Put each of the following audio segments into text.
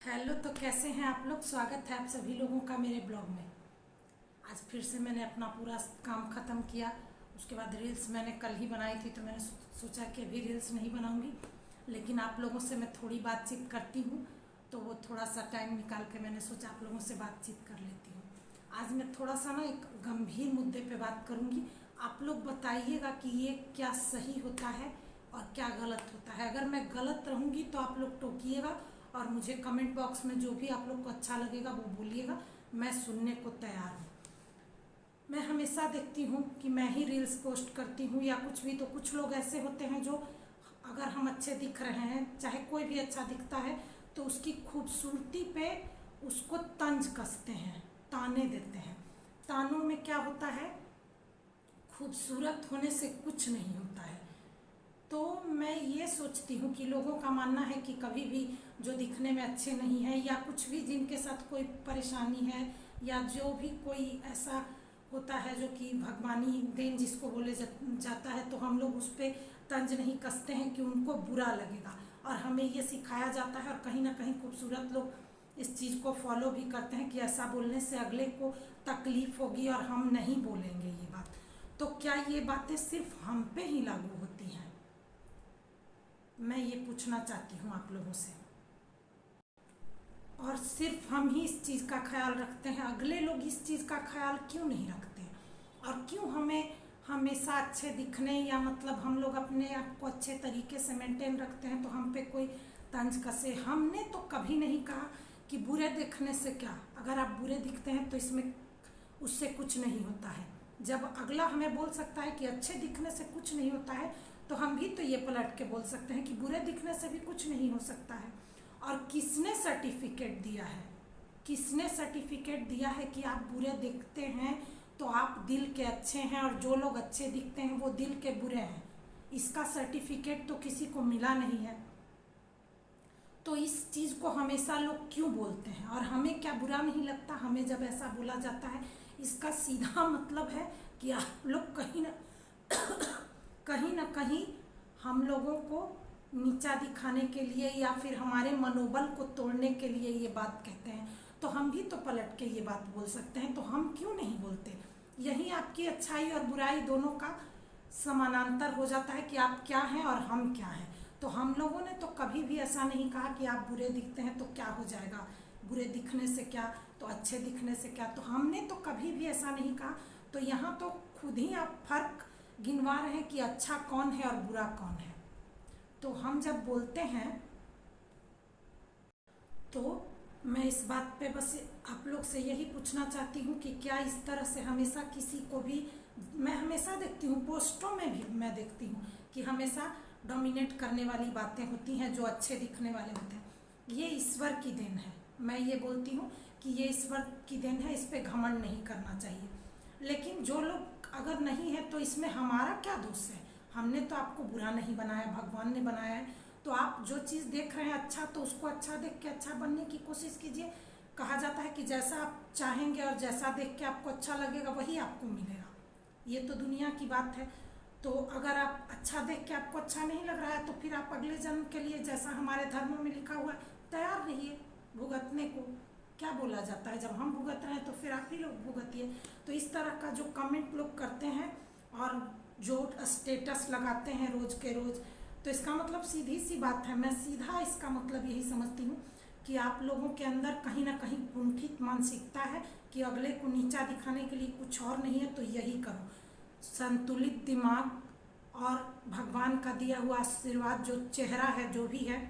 Hello, तो कैसे हैं आप लोग। स्वागत है आप सभी लोगों का मेरे ब्लॉग में। आज फिर से मैंने अपना पूरा काम ख़त्म किया। उसके बाद रील्स मैंने कल ही बनाई थी, तो मैंने सोचा कि अभी रील्स नहीं बनाऊंगी, लेकिन आप लोगों से मैं थोड़ी बातचीत करती हूँ, तो वो थोड़ा सा टाइम निकाल के मैंने सोचा आप लोगों से बातचीत कर लेती हूँ। आज मैं थोड़ा सा ना एक गंभीर मुद्दे पे बात करूँगी। आप लोग बताइएगा कि ये क्या सही होता है और क्या गलत होता है। अगर मैं गलत रहूँगी तो आप लोग टोकिएगा और मुझे कमेंट बॉक्स में जो भी आप लोग को अच्छा लगेगा वो बोलिएगा, मैं सुनने को तैयार हूँ। मैं हमेशा देखती हूँ कि मैं ही रील्स पोस्ट करती हूँ या कुछ भी, तो कुछ लोग ऐसे होते हैं जो अगर हम अच्छे दिख रहे हैं, चाहे कोई भी अच्छा दिखता है, तो उसकी खूबसूरती पे उसको तंज कसते हैं, ताने देते हैं। तानों में क्या होता है, खूबसूरत होने से कुछ नहीं होता है। तो मैं ये सोचती हूँ कि लोगों का मानना है कि कभी भी जो दिखने में अच्छे नहीं है या कुछ भी जिनके साथ कोई परेशानी है या जो भी कोई ऐसा होता है जो कि भगवानी देन जिसको बोले जाता है, तो हम लोग उस पर तंज नहीं कसते हैं कि उनको बुरा लगेगा। और हमें ये सिखाया जाता है और कहीं ना कहीं खूबसूरत लोग इस चीज़ को फॉलो भी करते हैं कि ऐसा बोलने से अगले को तकलीफ होगी और हम नहीं बोलेंगे ये बात। तो क्या ये बातें सिर्फ हम पे ही लागू होती हैं? मैं ये पूछना चाहती हूँ आप लोगों से। और सिर्फ हम ही इस चीज़ का ख्याल रखते हैं, अगले लोग इस चीज़ का ख्याल क्यों नहीं रखते? और क्यों हमें हमेशा अच्छे दिखने या मतलब हम लोग अपने आप को अच्छे तरीके से मेंटेन रखते हैं तो हम पे कोई तंज कसे? हमने तो कभी नहीं कहा कि बुरे दिखने से क्या, अगर आप बुरे दिखते हैं तो इसमें उससे कुछ नहीं होता है। जब अगला हमें बोल सकता है कि अच्छे दिखने से कुछ नहीं होता है, तो हम भी तो ये पलट के बोल सकते हैं कि बुरे दिखने से भी कुछ नहीं हो सकता है। और किसने सर्टिफिकेट दिया है, किसने सर्टिफिकेट दिया है कि आप बुरे दिखते हैं तो आप दिल के अच्छे हैं और जो लोग अच्छे दिखते हैं वो दिल के बुरे हैं? इसका सर्टिफिकेट तो किसी को मिला नहीं है। तो इस चीज़ को हमेशा लोग क्यों बोलते हैं और हमें क्या बुरा नहीं लगता हमें जब ऐसा बोला जाता है? इसका सीधा मतलब है कि आप लोग कहीं ना कहीं हम लोगों को नीचा दिखाने के लिए या फिर हमारे मनोबल को तोड़ने के लिए ये बात कहते हैं। तो हम भी तो पलट के ये बात बोल सकते हैं, तो हम क्यों नहीं बोलते? यही आपकी अच्छाई और बुराई दोनों का समानांतर हो जाता है कि आप क्या हैं और हम क्या हैं। तो हम लोगों ने तो कभी भी ऐसा नहीं कहा कि आप बुरे दिखते हैं तो क्या हो जाएगा, बुरे दिखने से क्या, तो अच्छे दिखने से क्या, तो हमने तो कभी भी ऐसा नहीं कहा। तो यहाँ तो खुद ही आप फर्क गिनवा रहे हैं कि अच्छा कौन है और बुरा कौन है। तो हम जब बोलते हैं तो मैं इस बात पे बस आप लोग से यही पूछना चाहती हूँ कि क्या इस तरह से हमेशा किसी को भी, मैं हमेशा देखती हूँ पोस्टों में भी मैं देखती हूँ कि हमेशा डोमिनेट करने वाली बातें होती हैं जो अच्छे दिखने वाले होते हैं। ये ईश्वर की देन है, मैं ये बोलती हूँ कि ये ईश्वर की देन है, इस पर घमंड नहीं करना चाहिए। लेकिन जो लोग अगर नहीं है तो इसमें हमारा क्या दोष है? हमने तो आपको बुरा नहीं बनाया, भगवान ने बनाया है। तो आप जो चीज़ देख रहे हैं अच्छा, तो उसको अच्छा देख के अच्छा बनने की कोशिश कीजिए। कहा जाता है कि जैसा आप चाहेंगे और जैसा देख के आपको अच्छा लगेगा वही आपको मिलेगा। ये तो दुनिया की बात है। तो अगर आप अच्छा देख के आपको अच्छा नहीं लग रहा है तो फिर आप अगले जन्म के लिए, जैसा हमारे धर्मों में लिखा हुआ है, तैयार रहिए भुगतने को। क्या बोला जाता है, जब हम भुगत रहे हैं तो फिर आप ही लोग भुगतिए। तो इस तरह का जो कमेंट लोग करते हैं और जो स्टेटस लगाते हैं रोज के रोज, तो इसका मतलब सीधी सी बात है, मैं सीधा इसका मतलब यही समझती हूँ कि आप लोगों के अंदर कहीं ना कहीं कुंठित मानसिकता है कि अगले को नीचा दिखाने के लिए कुछ और नहीं है तो यही करो। संतुलित दिमाग और भगवान का दिया हुआ आशीर्वाद, जो चेहरा है जो भी है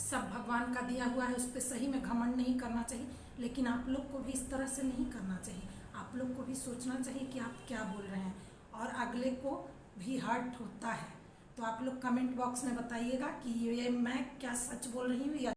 सब भगवान का दिया हुआ है, उस पर सही में घमंड नहीं करना चाहिए। लेकिन आप लोग को भी इस तरह से नहीं करना चाहिए। आप लोग को भी सोचना चाहिए कि आप क्या बोल रहे हैं और अगले को भी हर्ट होता है। तो आप लोग कमेंट बॉक्स में बताइएगा कि ये मैं क्या सच बोल रही हूँ या